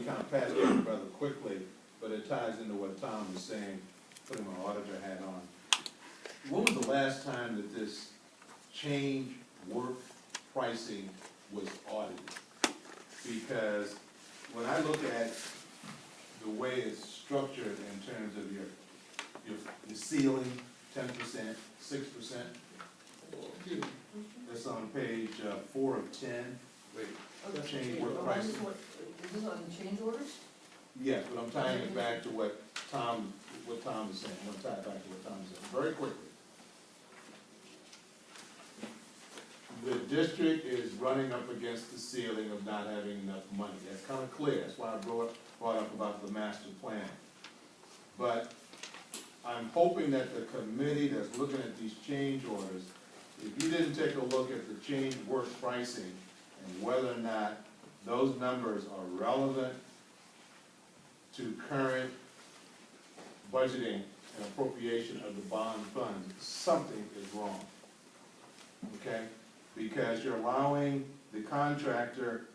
kind of passed over rather quickly, but it ties into what Tom was saying, putting my auditor hat on. When was the last time that this change work pricing was audited? Because when I look at the way it's structured in terms of your ceiling, 10%, 6%, that's on page 4 of 10. Wait, change work pricing. Is this on change orders? Yes, but I'm tying it back to what Tom is saying. I'm gonna tie it back to what Tom is saying, very quickly. The district is running up against the ceiling of not having enough money. That's kind of clear. That's why I brought up about the master plan. But I'm hoping that the committee that's looking at these change orders, if you didn't take a look at the change work pricing and whether or not those numbers are relevant to current budgeting and appropriation of the bond funds, something is wrong. Okay? Because you're allowing the contractor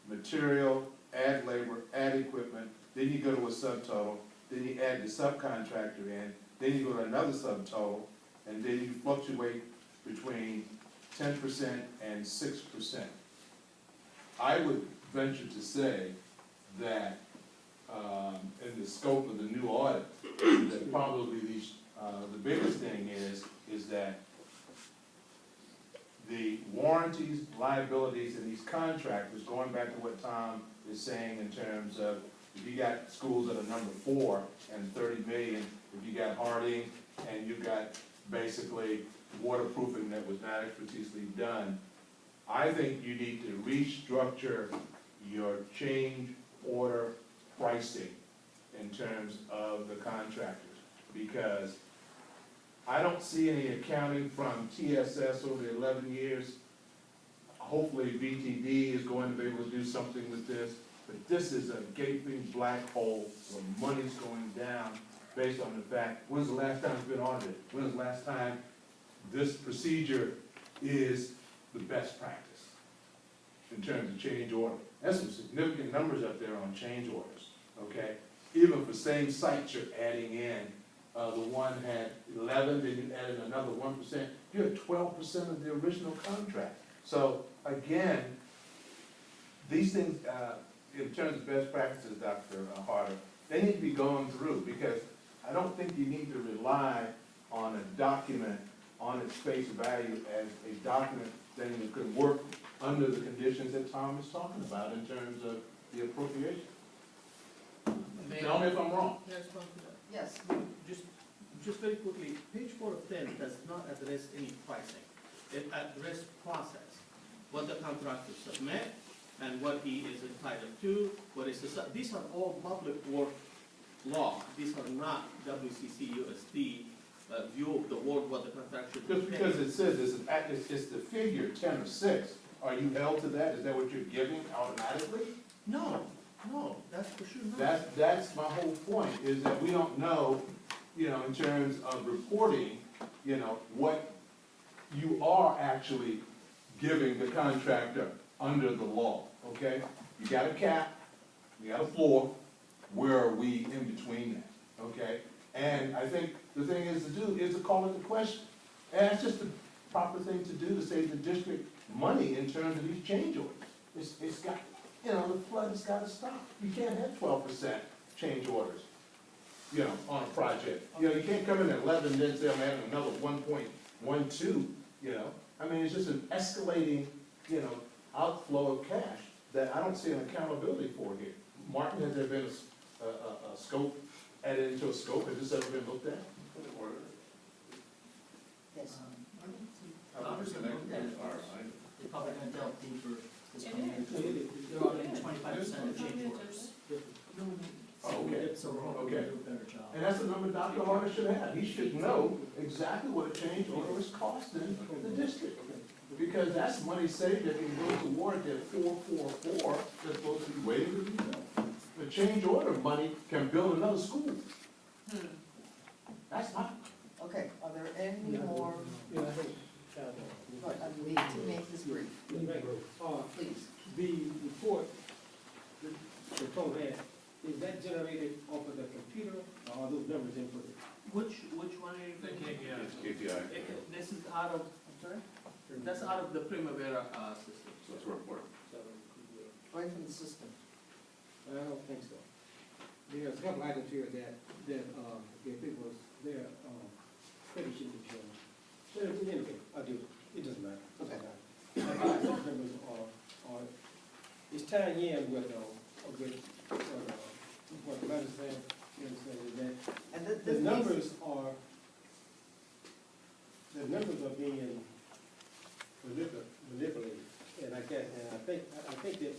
material, add labor, add equipment, then you go to a subtotal, then you add the subcontractor in, then you go to another subtotal, and then you fluctuate between 10% and 6%. I would venture to say that in the scope of the new audit, that probably the biggest thing is that the warranties, liabilities, and these contractors, going back to what Tom is saying in terms of if you got schools that are number 4 and 30 million, if you got Harding and you got basically waterproofing that was not expertisely done, I think you need to restructure your change order pricing in terms of the contractors, because I don't see any accounting from TSS over the 11 years. Hopefully BTD is going to be able to do something with this, but this is a gaping black hole where money's going down based on the fact, when's the last time it's been audited? When's the last time this procedure is the best practice in terms of change order? That's some significant numbers up there on change orders, okay? Even for same sites, you're adding in, the one had 11, then you added another 1%, you had 12% of the original contract. So again, these things, in terms of best practices, Dr. Harder, they need to be going through, because I don't think you need to rely on a document on its face value as a document that could work under the conditions that Tom is talking about in terms of the appropriation. Tell me if I'm wrong. Yes. Just very quickly, page 4 of 10 does not address any pricing. It addresses process, what the contractor submit, and what he is entitled to, these are all public work law. These are not WCCUSD view of the work, what the contractor should Just because it says it's the figure 10 or 6, are you held to that? Is that what you're giving automatically? No, that's for sure not. That's my whole point, is that we don't know, in terms of reporting, what you are actually giving the contractor under the law, okay? You got a cap, you got a floor, where are we in between that, okay? And I think the thing is to call it the question. And that's just the proper thing to do to save the district money in terms of these change orders. It's got, the flood has got to stop. You can't have 12% change orders, on a project. You can't come in at 11 and then say I'm adding another 1.12, I mean, it's just an escalating, outflow of cash that I don't see an accountability for here. Martin, has there been a scope, added into a scope? Has this ever been looked at? Yes. They're probably going to delve deeper this coming year. They're auditing 25% of change orders. Oh, okay. So we're hoping to do a better job. And that's the number Dr. Harder should have. He should know exactly what a change order is costing the district. Because that's money saved that can go toward that 444 that's supposed to be waiting to be done. The change order money can build another school. That's not. Okay, are there any more? But I need to make this brief. Please. The report, the program, is that generated off of the computer, or are those numbers inputted? Which one are you thinking? It's KPI, This is out of, I'm sorry? That's out of the Primavera, system. so it's report. right from the system? I don't think so. There's a couple items here that, if it was there, credit should be shown. But anyway, I'll do it, it doesn't matter. Okay. Those numbers are, it's tying in with, what the matter saying, you understand, is that And the numbers are being manipulated, and I guess, and I think that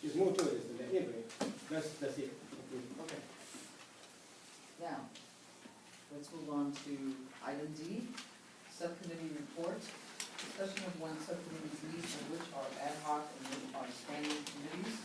there's more to it than that, anyway, that's it. Okay. Now, let's move on to item D, subcommittee report. Discussion of when subcommittees meet and which are ad hoc and which are standing committees.